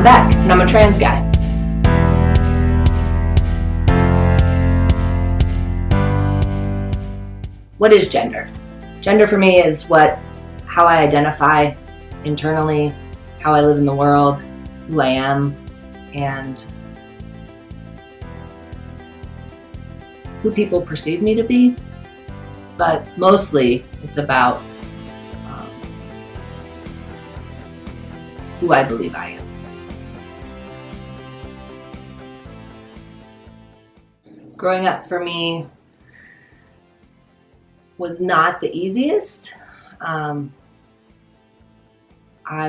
I'm Beck, and I'm a trans guy. What is gender? Gender for me is how I identify internally, how I live in the world, who I am, and who people perceive me to be. But mostly it's about who I believe I am. Growing up for me was not the easiest. I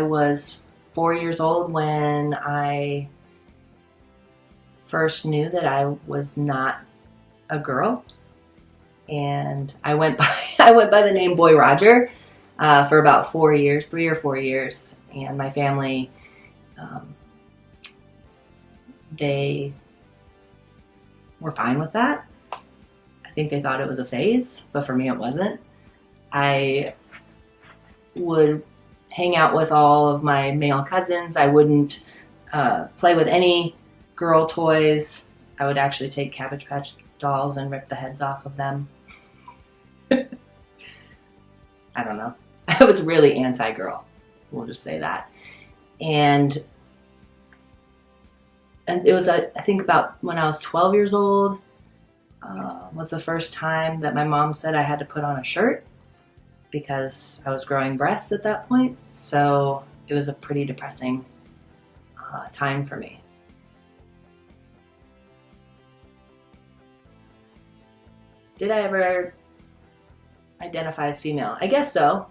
was 4 years old when I first knew that I was not a girl, and I went by the name Boy Roger for about 4 years, 3 or 4 years, and my family, they were fine with that. I think they thought it was a phase, but for me it wasn't. I would hang out with all of my male cousins. I wouldn't play with any girl toys. I would actually take Cabbage Patch dolls and rip the heads off of them. I don't know. I was really anti-girl. We'll just say that. And it was, I think, about when I was 12 years old, was the first time that my mom said I had to put on a shirt because I was growing breasts at that point. So it was a pretty depressing time for me. Did I ever identify as female? I guess so,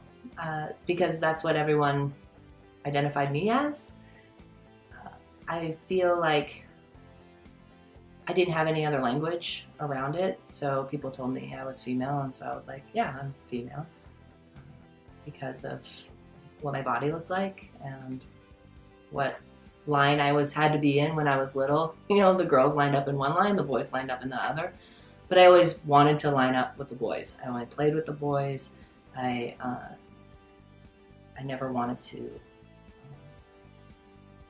because that's what everyone identified me as. I feel like I didn't have any other language around it, so people told me I was female, and so I was like, yeah, I'm female, because of what my body looked like and what line I had to be in when I was little. You know, the girls lined up in one line, the boys lined up in the other. But I always wanted to line up with the boys. I only played with the boys. I never wanted to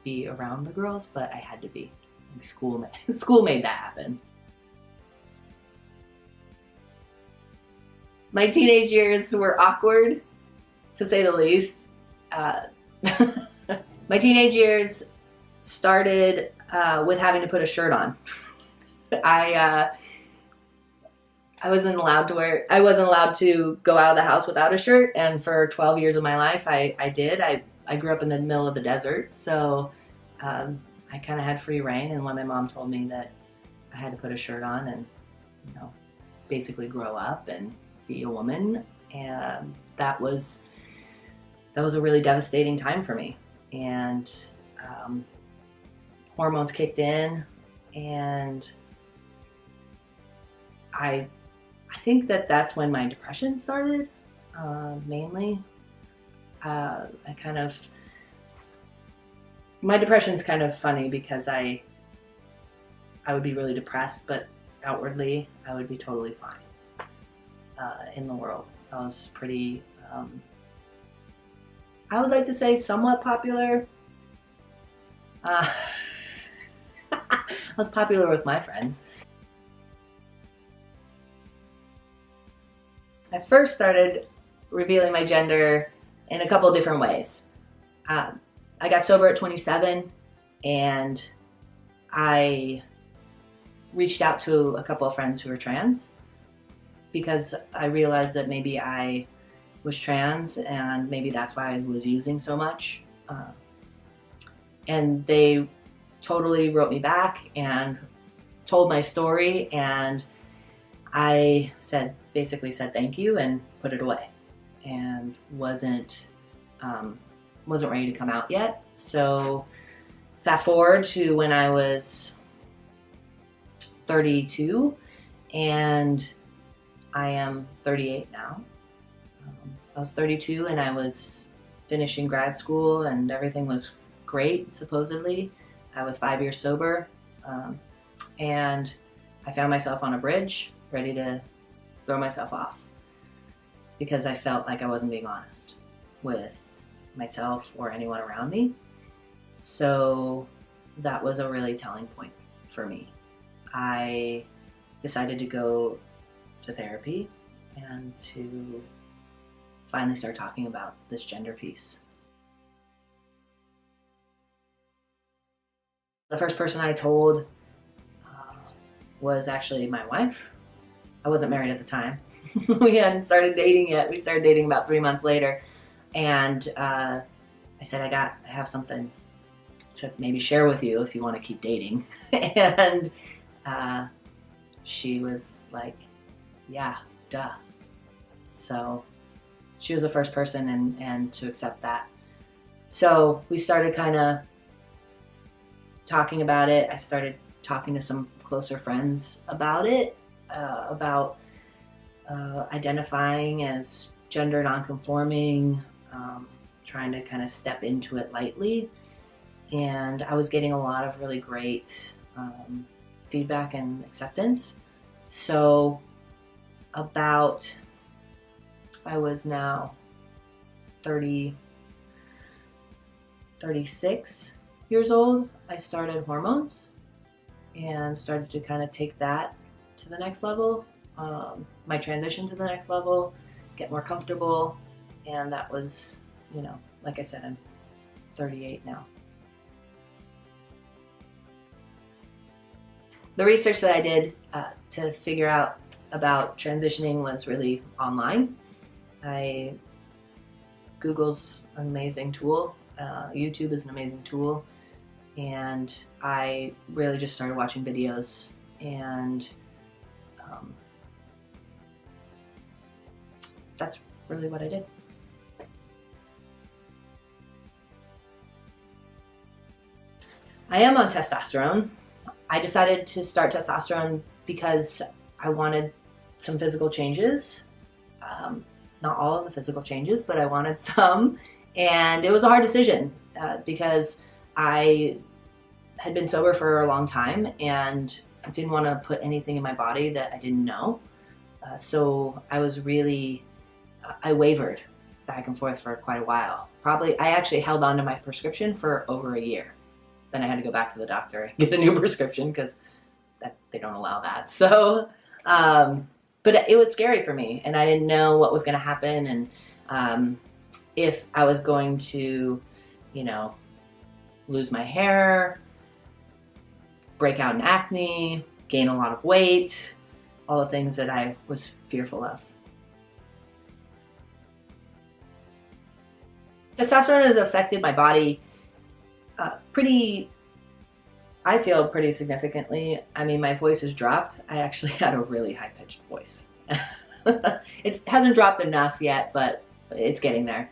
be around the girls, but I had to be. School made that happen. My teenage years were awkward, to say the least. My teenage years started with having to put a shirt on. I wasn't allowed to go out of the house without a shirt, and for 12 years of my life, I did. I grew up in the middle of the desert, so I kind of had free reign, and when my mom told me that I had to put a shirt on and, you know, basically grow up and be a woman, and that was a really devastating time for me. And hormones kicked in, and I think that's when my depression started, mainly. My depression's kind of funny because I would be really depressed, but outwardly I would be totally fine in the world. I was pretty, I would like to say somewhat popular. I was popular with my friends. I first started revealing my gender in a couple of different ways. I got sober at 27, and I reached out to a couple of friends who were trans because I realized that maybe I was trans, and maybe that's why I was using so much. And they totally wrote me back and told my story, and I basically said thank you and put it away, and wasn't ready to come out yet. So fast forward to when I was 32, and I am 38 now. I was 32 and I was finishing grad school, and everything was great, supposedly. I was 5 years sober, and I found myself on a bridge ready to throw myself off because I felt like I wasn't being honest with myself or anyone around me. So that was a really telling point for me. I decided to go to therapy and to finally start talking about this gender piece. The first person I told was actually my wife. I wasn't married at the time. We hadn't started dating yet. We started dating about 3 months later. And I said, I have something to maybe share with you if you want to keep dating. And she was like, yeah, duh. So she was the first person and to accept that. So we started kind of talking about it. I started talking to some closer friends about it, about identifying as gender nonconforming, trying to kind of step into it lightly. And I was getting a lot of really great feedback and acceptance. So I was now 36 years old, I started hormones and started to kind of take that to the next level, my transition to the next level, get more comfortable. And that was, like I said, I'm 38 now. The research that I did to figure out about transitioning was really online. Google's an amazing tool. YouTube is an amazing tool. And I really just started watching videos, and that's really what I did. I am on testosterone. I decided to start testosterone because I wanted some physical changes. Not all of the physical changes, but I wanted some. And it was a hard decision because I had been sober for a long time and I didn't want to put anything in my body that I didn't know. So I wavered back and forth for quite a while. I actually held on to my prescription for over a year. Then I had to go back to the doctor and get a new prescription because they don't allow that. So, but it was scary for me, and I didn't know what was going to happen, and if I was going to, lose my hair, break out in acne, gain a lot of weight, all the things that I was fearful of. Testosterone has affected my body I feel pretty significantly. I mean, my voice has dropped. I actually had a really high-pitched voice. It hasn't dropped enough yet, but it's getting there.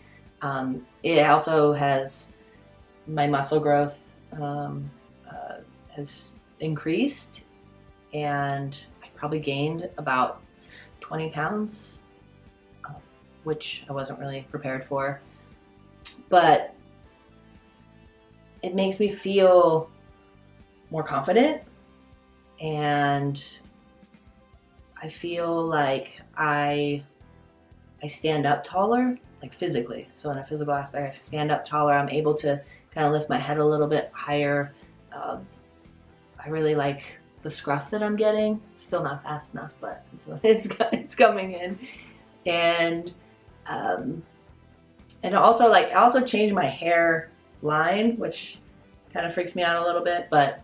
It also has, my muscle growth has increased, and I probably gained about 20 pounds, which I wasn't really prepared for. But it makes me feel more confident, and I feel like I stand up taller, like physically. So in a physical aspect, I stand up taller. I'm able to kind of lift my head a little bit higher. I really like the scruff that I'm getting. It's still not fast enough, but it's coming in. And also, I also changed my hair line, which kind of freaks me out a little bit, but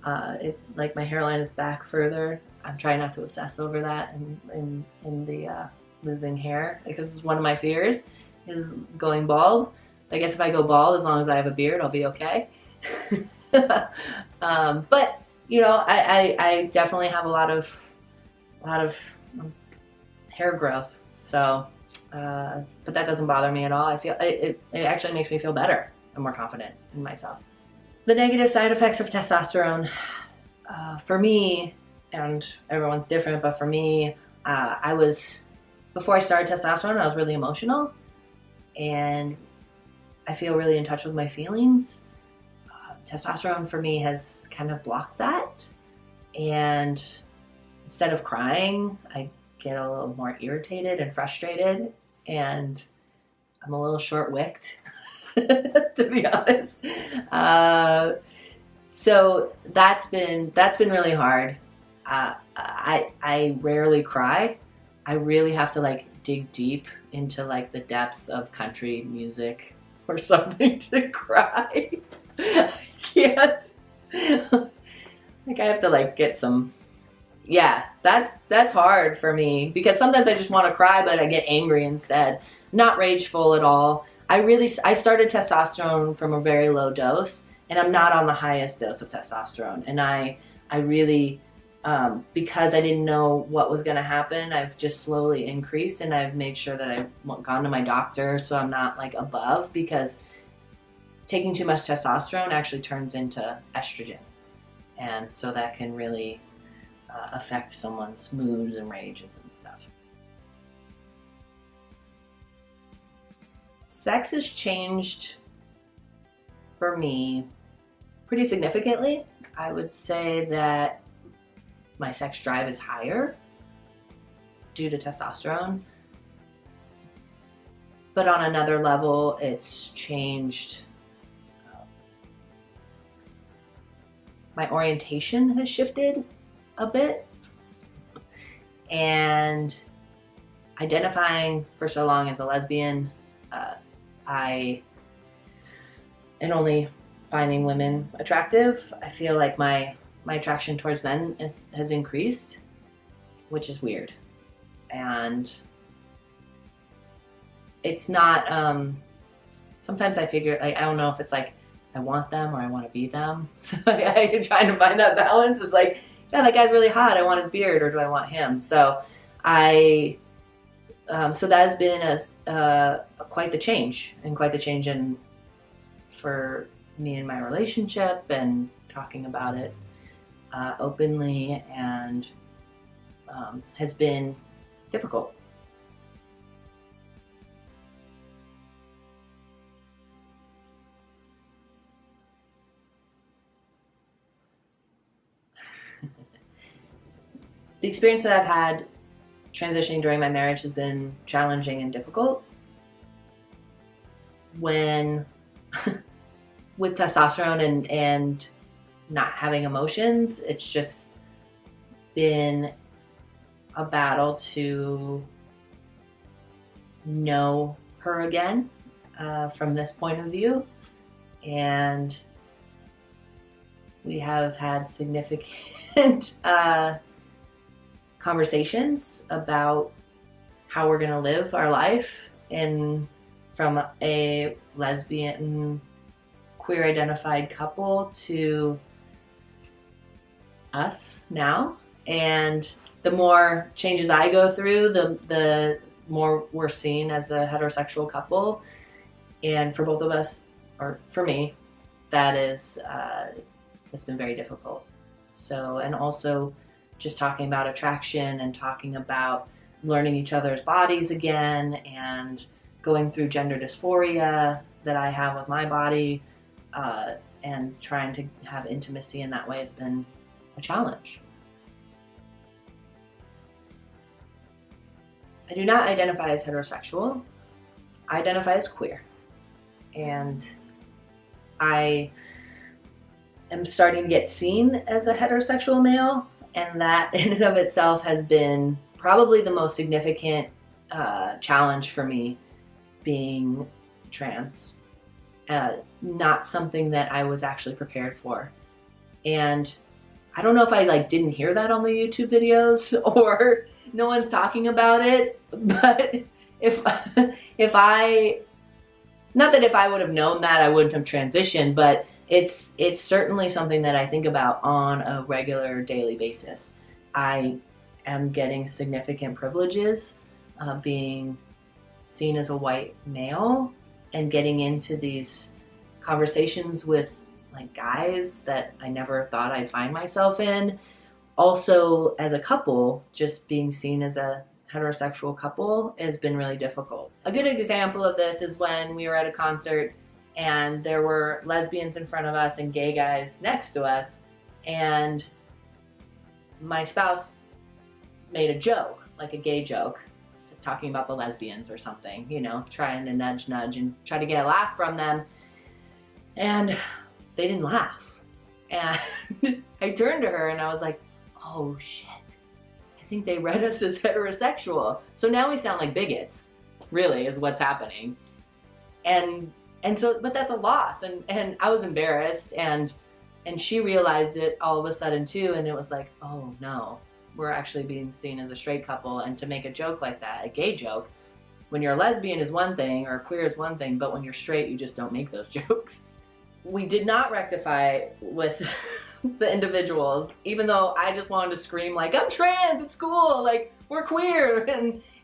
my hairline is back further. I'm trying not to obsess over that and the losing hair, because it's one of my fears is going bald. I guess if I go bald, as long as I have a beard, I'll be okay. But I definitely have a lot of hair growth. So, but that doesn't bother me at all. I feel it actually makes me feel better and more confident in myself. The negative side effects of testosterone, for me, and everyone's different, but for me, before I started testosterone, I was really emotional, and I feel really in touch with my feelings. Testosterone for me has kind of blocked that, and instead of crying, I get a little more irritated and frustrated, and I'm a little short-wicked. to be honest. So that's been really hard. I rarely cry. I really have to like dig deep into like the depths of country music or something to cry. I can't. Like I have to like get some. Yeah, that's hard for me because sometimes I just want to cry, but I get angry instead. Not rageful at all. I started testosterone from a very low dose, and I'm not on the highest dose of testosterone. And I really, because I didn't know what was going to happen, I've just slowly increased, and I've made sure that I've gone to my doctor so I'm not like above, because taking too much testosterone actually turns into estrogen, and so that can really affect someone's moods and rages and stuff. Sex has changed for me pretty significantly. I would say that my sex drive is higher due to testosterone. But on another level, it's changed. My orientation has shifted a bit, and identifying for so long as a lesbian, I and only finding women attractive, I feel like my attraction towards men has increased, which is weird. And it's not, sometimes I figure, like, I don't know if it's like I want them or I want to be them. So I'm trying to find that balance. It's like, yeah, that guy's really hot, I want his beard, or do I want him? So so that has been quite the change for me in my relationship, and talking about it openly, and has been difficult. The experience that I've had transitioning during my marriage has been challenging and difficult. When with testosterone and not having emotions, it's just been a battle to know her again from this point of view. And we have had significant conversations about how we're going to live our life, and from a lesbian, queer identified couple to us now. And the more changes I go through, the more we're seen as a heterosexual couple. And for both of us, or for me, that's been very difficult. So, and also just talking about attraction and talking about learning each other's bodies again, and going through gender dysphoria that I have with my body, and trying to have intimacy in that way has been a challenge. I do not identify as heterosexual. I identify as queer. And I am starting to get seen as a heterosexual male, and that in and of itself has been probably the most significant challenge for me, being trans. Not something that I was actually prepared for. And I don't know if I like didn't hear that on the YouTube videos, or no one's talking about it, but if I, not that if I would have known that I wouldn't have transitioned, but it's certainly something that I think about on a regular daily basis. I am getting significant privileges, being seen as a white male, and getting into these conversations with like guys that I never thought I'd find myself in. Also, as a couple, just being seen as a heterosexual couple has been really difficult. A good example of this is when we were at a concert and there were lesbians in front of us and gay guys next to us, and my spouse made a joke, like a gay joke, talking about the lesbians or something, you know, trying to nudge and try to get a laugh from them. And they didn't laugh. And I turned to her and I was like, oh shit, I think they read us as heterosexual. So now we sound like bigots, really, is what's happening. And so, but that's a loss. And I was embarrassed, and she realized it all of a sudden too. And it was like, oh no, we're actually being seen as a straight couple. And to make a joke like that, a gay joke, when you're a lesbian is one thing, or queer is one thing, but when you're straight, you just don't make those jokes. We did not rectify with the individuals, even though I just wanted to scream like, I'm trans, it's cool, like we're queer,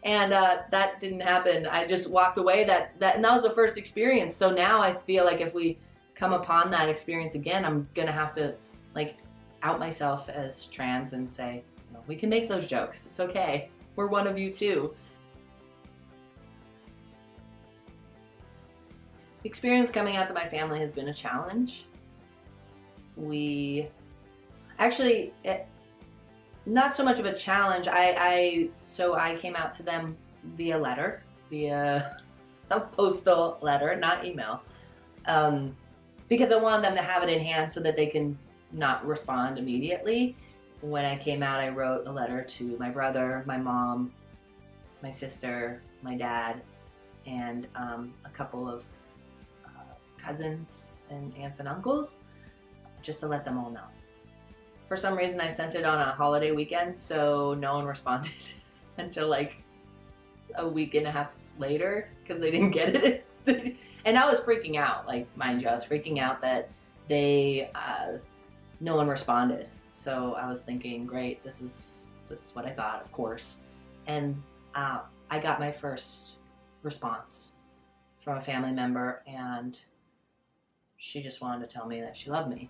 and that didn't happen. I just walked away. And that was the first experience. So now I feel like if we come upon that experience again, I'm gonna have to like out myself as trans and say, no, we can make those jokes. It's okay. We're one of you too. The experience coming out to my family has been a challenge. Not so much of a challenge. So I came out to them via letter, via a postal letter, not email, because I wanted them to have it in hand so that they can not respond immediately. When I came out, I wrote a letter to my brother, my mom, my sister, my dad, and a couple of cousins and aunts and uncles, just to let them all know. For some reason, I sent it on a holiday weekend, so no one responded until like a week and a half later, because they didn't get it. And I was freaking out, like, mind you, I was freaking out that no one responded. So I was thinking, great, this is what I thought, of course. And I got my first response from a family member, and she just wanted to tell me that she loved me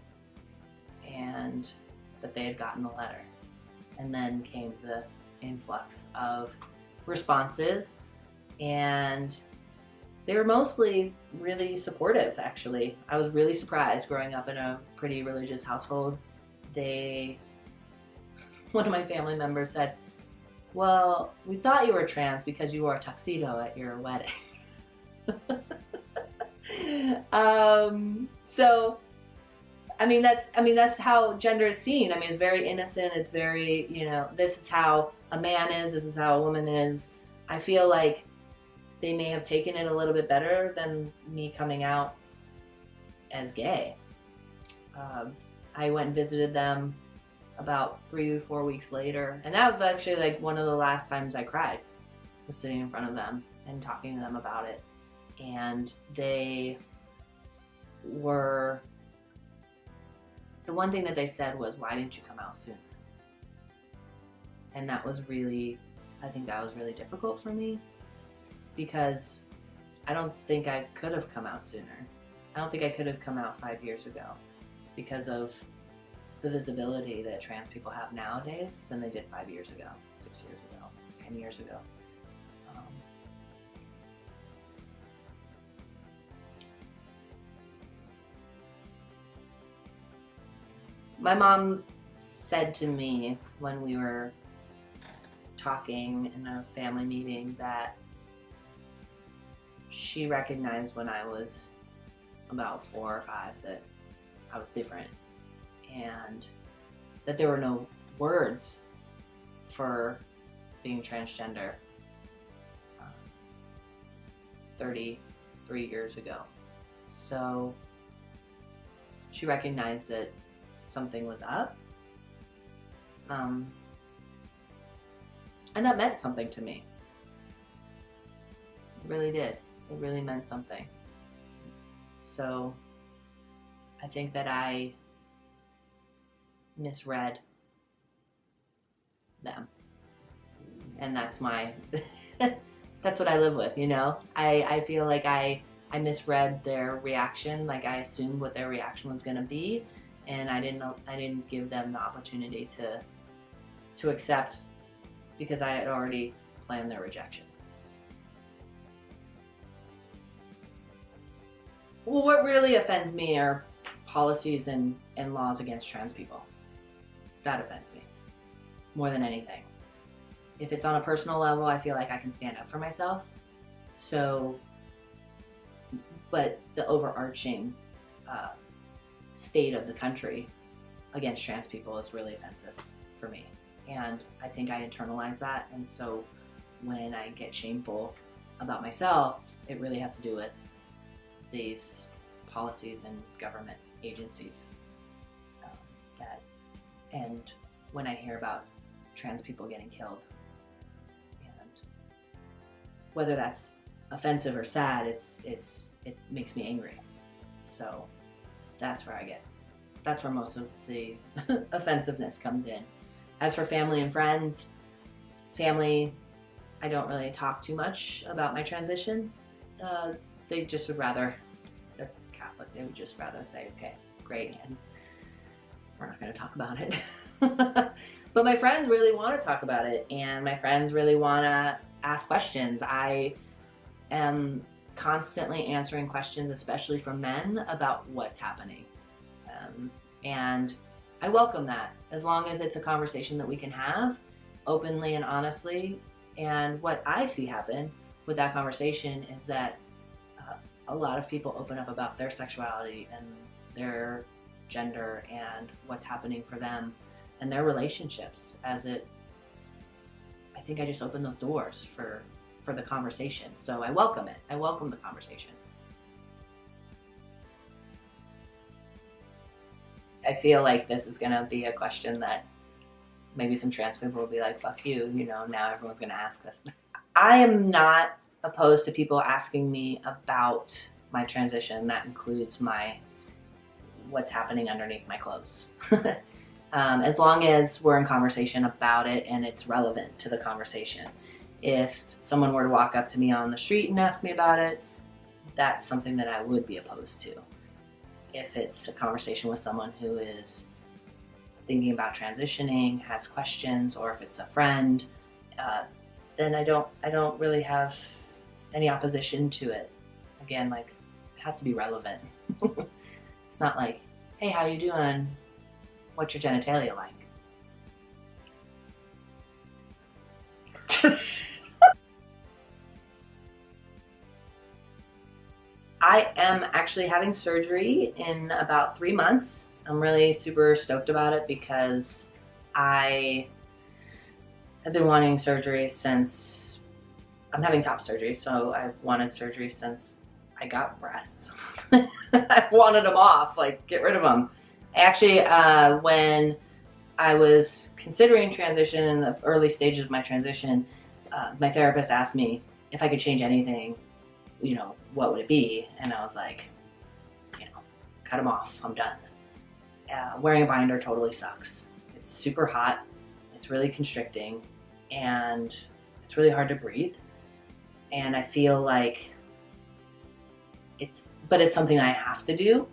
and that they had gotten the letter. And then came the influx of responses, and they were mostly really supportive, actually. I was really surprised growing up in a pretty religious household. One of my family members said, well, we thought you were trans because you wore a tuxedo at your wedding. So, that's how gender is seen. I mean, it's very innocent. It's very, this is how a man is. This is how a woman is. I feel like they may have taken it a little bit better than me coming out as gay. I went and visited them about 3 or 4 weeks later, and that was actually like one of the last times I cried, was sitting in front of them and talking to them about it. And the one thing that they said was, why didn't you come out sooner? And that was really, I think that was really difficult for me, because I don't think I could have come out sooner. I don't think I could have come out 5 years ago because of the visibility that trans people have nowadays than they did 5 years ago, 6 years ago, 10 years ago. My mom said to me when we were talking in a family meeting that she recognized when I was about 4 or 5 that I was different, and that there were no words for being transgender 33 years ago. So she recognized that something was up, and that meant something to me. It really did. It really meant something. So I think that I misread them, and that's that's what I live with, I feel like I misread their reaction. Like, I assumed what their reaction was going to be, and I didn't give them the opportunity to accept, because I had already planned their rejection. Well, what really offends me are policies and laws against trans people. That offends me more than anything. If it's on a personal level, I feel like I can stand up for myself. So, but the overarching state of the country against trans people is really offensive for me. And I think I internalize that. And so when I get shameful about myself, it really has to do with these policies and government agencies. And when I hear about trans people getting killed, and whether that's offensive or sad, it makes me angry. So that's where most of the offensiveness comes in. As for family and friends, family, I don't really talk too much about my transition. They just would rather, they're Catholic, they would just rather say, okay, great, and we're not going to talk about it. But my friends really want to talk about it, and my friends really want to ask questions. I am constantly answering questions, especially from men, about what's happening. And I welcome that, as long as it's a conversation that we can have openly and honestly. And what I see happen with that conversation is that a lot of people open up about their sexuality and their gender and what's happening for them and their relationships. I think I just opened those doors for the conversation. So I welcome it. I welcome the conversation. I feel like this is going to be a question that maybe some trans people will be like, fuck you, now everyone's going to ask this. I am not opposed to people asking me about my transition. That includes what's happening underneath my clothes. As long as we're in conversation about it and it's relevant to the conversation. If someone were to walk up to me on the street and ask me about it, that's something that I would be opposed to. If it's a conversation with someone who is thinking about transitioning, has questions, or if it's a friend, then I don't really have any opposition to it. Again, it has to be relevant. It's not like, hey, how you doing? What's your genitalia like? I am actually having surgery in about 3 months. I'm really super stoked about it because I have been wanting surgery since, I'm having top surgery, so I've wanted surgery since I got breasts. I wanted them off, get rid of them. Actually, when I was considering transition in the early stages of my transition, my therapist asked me if I could change anything, what would it be? And I was like, cut them off, I'm done. Wearing a binder totally sucks. It's super hot, it's really constricting, and it's really hard to breathe. And I feel like it's something I have to do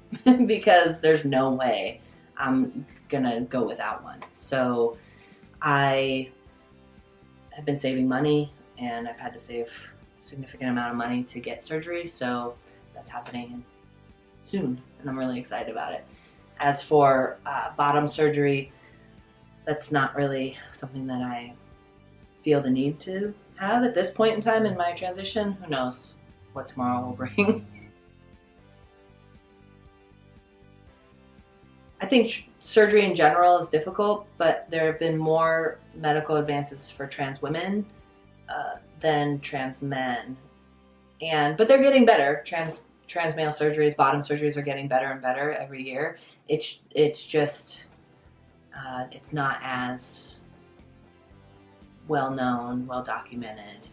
because there's no way I'm gonna go without one. So I have been saving money, and I've had to save a significant amount of money to get surgery, so that's happening soon, and I'm really excited about it. As for bottom surgery, that's not really something that I feel the need to have at this point in time in my transition. Who knows what tomorrow will bring. I think surgery in general is difficult, but there have been more medical advances for trans women than trans men. But they're getting better. Trans male surgeries, bottom surgeries are getting better and better every year. It's just, it's not as well known, well documented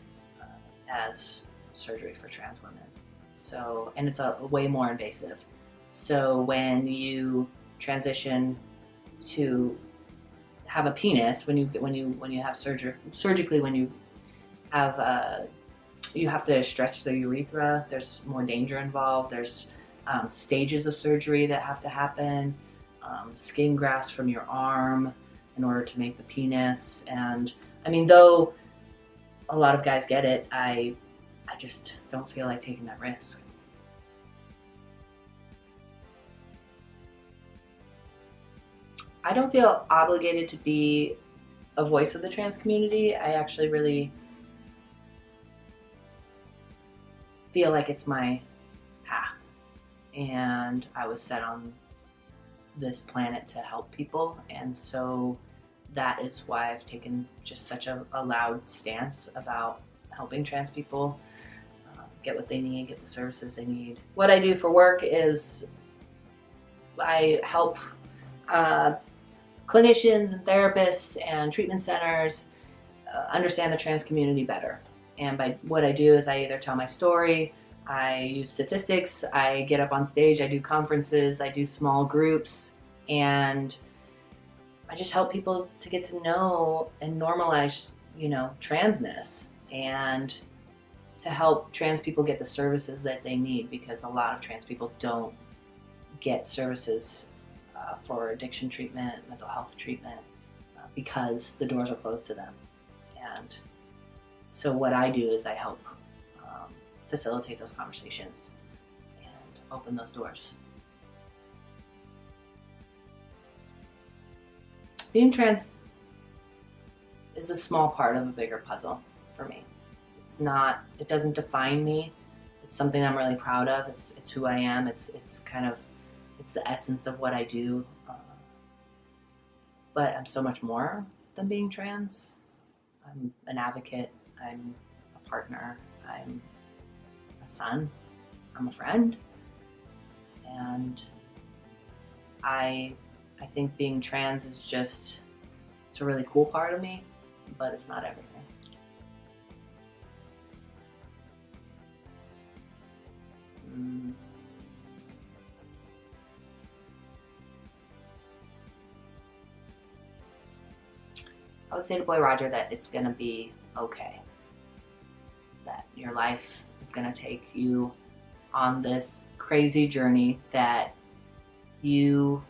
as surgery for trans women. So, and it's a way more invasive. So when you transition to have a penis, when you have surgically, when you have you have to stretch the urethra. There's more danger involved. There's stages of surgery that have to happen. Skin grafts from your arm in order to make the penis. And I mean, though a lot of guys get it, I just don't feel like taking that risk. I don't feel obligated to be a voice of the trans community. I actually really feel like it's my path, and I was set on this planet to help people, and so that is why I've taken just such a loud stance about helping trans people get what they need, get the services they need. What I do for work is I help clinicians and therapists and treatment centers understand the trans community better. And by what I do is I either tell my story, I use statistics, I get up on stage, I do conferences, I do small groups, and I just help people to get to know and normalize, transness, and to help trans people get the services that they need, because a lot of trans people don't get services for addiction treatment, mental health treatment, because the doors are closed to them. And so what I do is I help facilitate those conversations and open those doors. Being trans is a small part of a bigger puzzle for me. It doesn't define me. It's something I'm really proud of. It's who I am. It's the essence of what I do. But I'm so much more than being trans. I'm an advocate. I'm a partner. I'm a son. I'm a friend. And I think being trans is it's a really cool part of me, but it's not everything. I would say to Boy Roger that it's gonna be okay. That your life is gonna take you on this crazy journey that you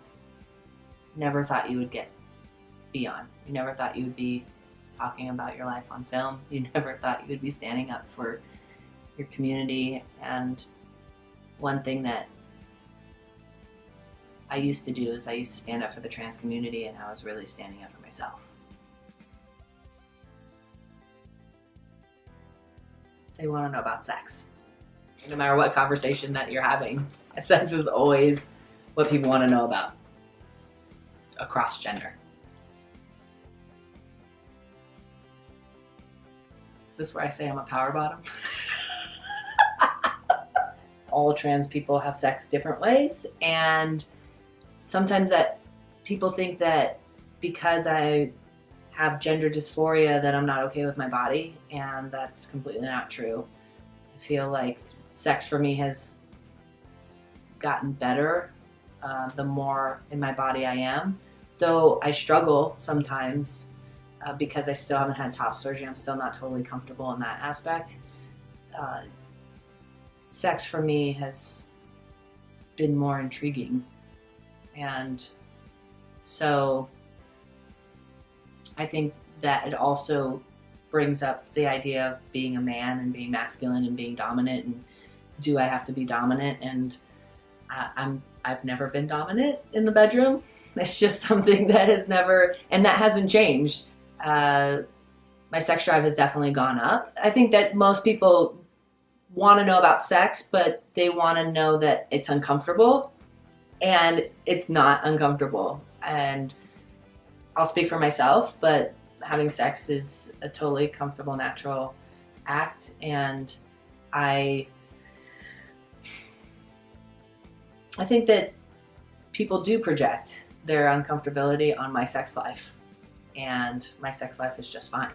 never thought you would be on. You never thought you would be talking about your life on film. You never thought you would be standing up for your community. And one thing that I used to do is I used to stand up for the trans community, and I was really standing up for myself. They want to know about sex. No matter what conversation that you're having, sex is always what people want to know about across gender. Is this where I say I'm a power bottom? All trans people have sex different ways, and sometimes that people think that because I have gender dysphoria that I'm not okay with my body, and that's completely not true. I feel like sex for me has gotten better the more in my body I am, though I struggle sometimes because I still haven't had top surgery. I'm still not totally comfortable in that aspect. Sex for me has been more intriguing, and so I think that it also brings up the idea of being a man and being masculine and being dominant, and do I have to be dominant? And I've never been dominant in the bedroom. It's just something that has never, and that hasn't changed. My sex drive has definitely gone up. I think that most people want to know about sex, but they want to know that it's uncomfortable, and it's not uncomfortable. And I'll speak for myself, but having sex is a totally comfortable, natural act, and I think that people do project their uncomfortability on my sex life, and my sex life is just fine.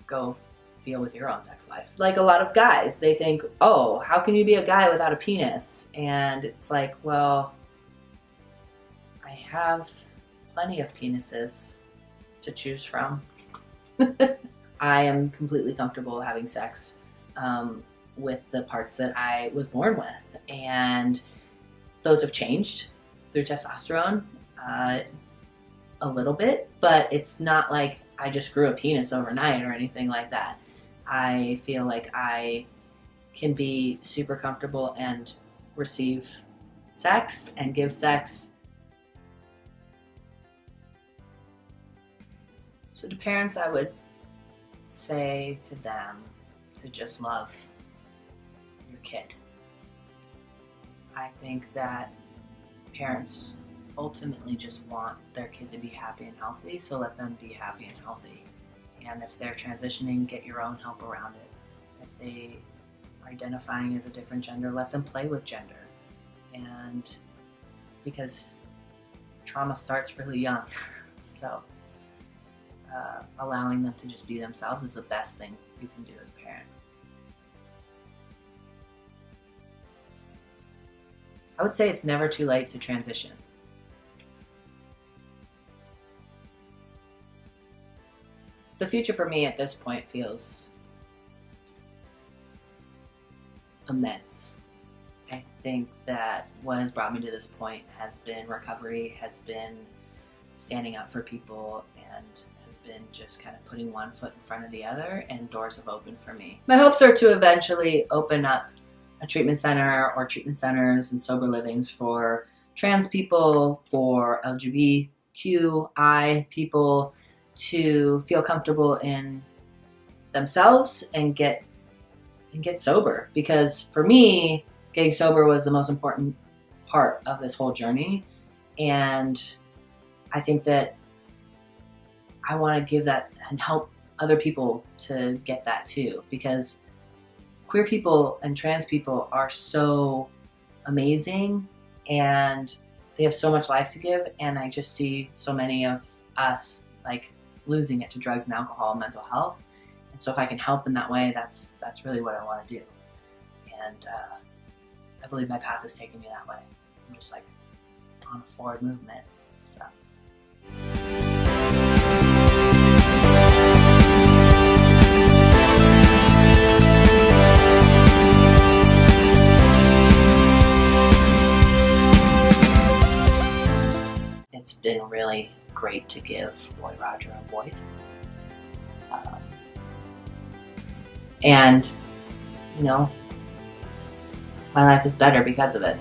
Go deal with your own sex life. Like a lot of guys, they think, oh, how can you be a guy without a penis? And it's like, well, I have plenty of penises to choose from. I am completely comfortable having sex with the parts that I was born with, and those have changed through testosterone a little bit, but it's not like I just grew a penis overnight or anything like that. I feel like I can be super comfortable and receive sex and give sex. So to parents, I would say to them to just love your kid. I think that parents ultimately just want their kid to be happy and healthy, so let them be happy and healthy. And if they're transitioning, get your own help around it. If they are identifying as a different gender, let them play with gender. And because trauma starts really young, so allowing them to just be themselves is the best thing you can do as a parent. I would say it's never too late to transition. The future for me at this point feels immense. I think that what has brought me to this point has been recovery, has been standing up for people, and has been just kind of putting one foot in front of the other, and doors have opened for me. My hopes are to eventually open up a treatment center or treatment centers and sober livings for trans people, for LGBTQI people to feel comfortable in themselves and get sober. Because for me, getting sober was the most important part of this whole journey. And I think that I want to give that and help other people to get that too, because queer people and trans people are so amazing and they have so much life to give. And I just see so many of us like losing it to drugs and alcohol and mental health. And so if I can help in that way, that's really what I want to do. And I believe my path is taking me that way. I'm just like on a forward movement. So. It's been really great to give Roy Roger a voice. And, you know, my life is better because of it.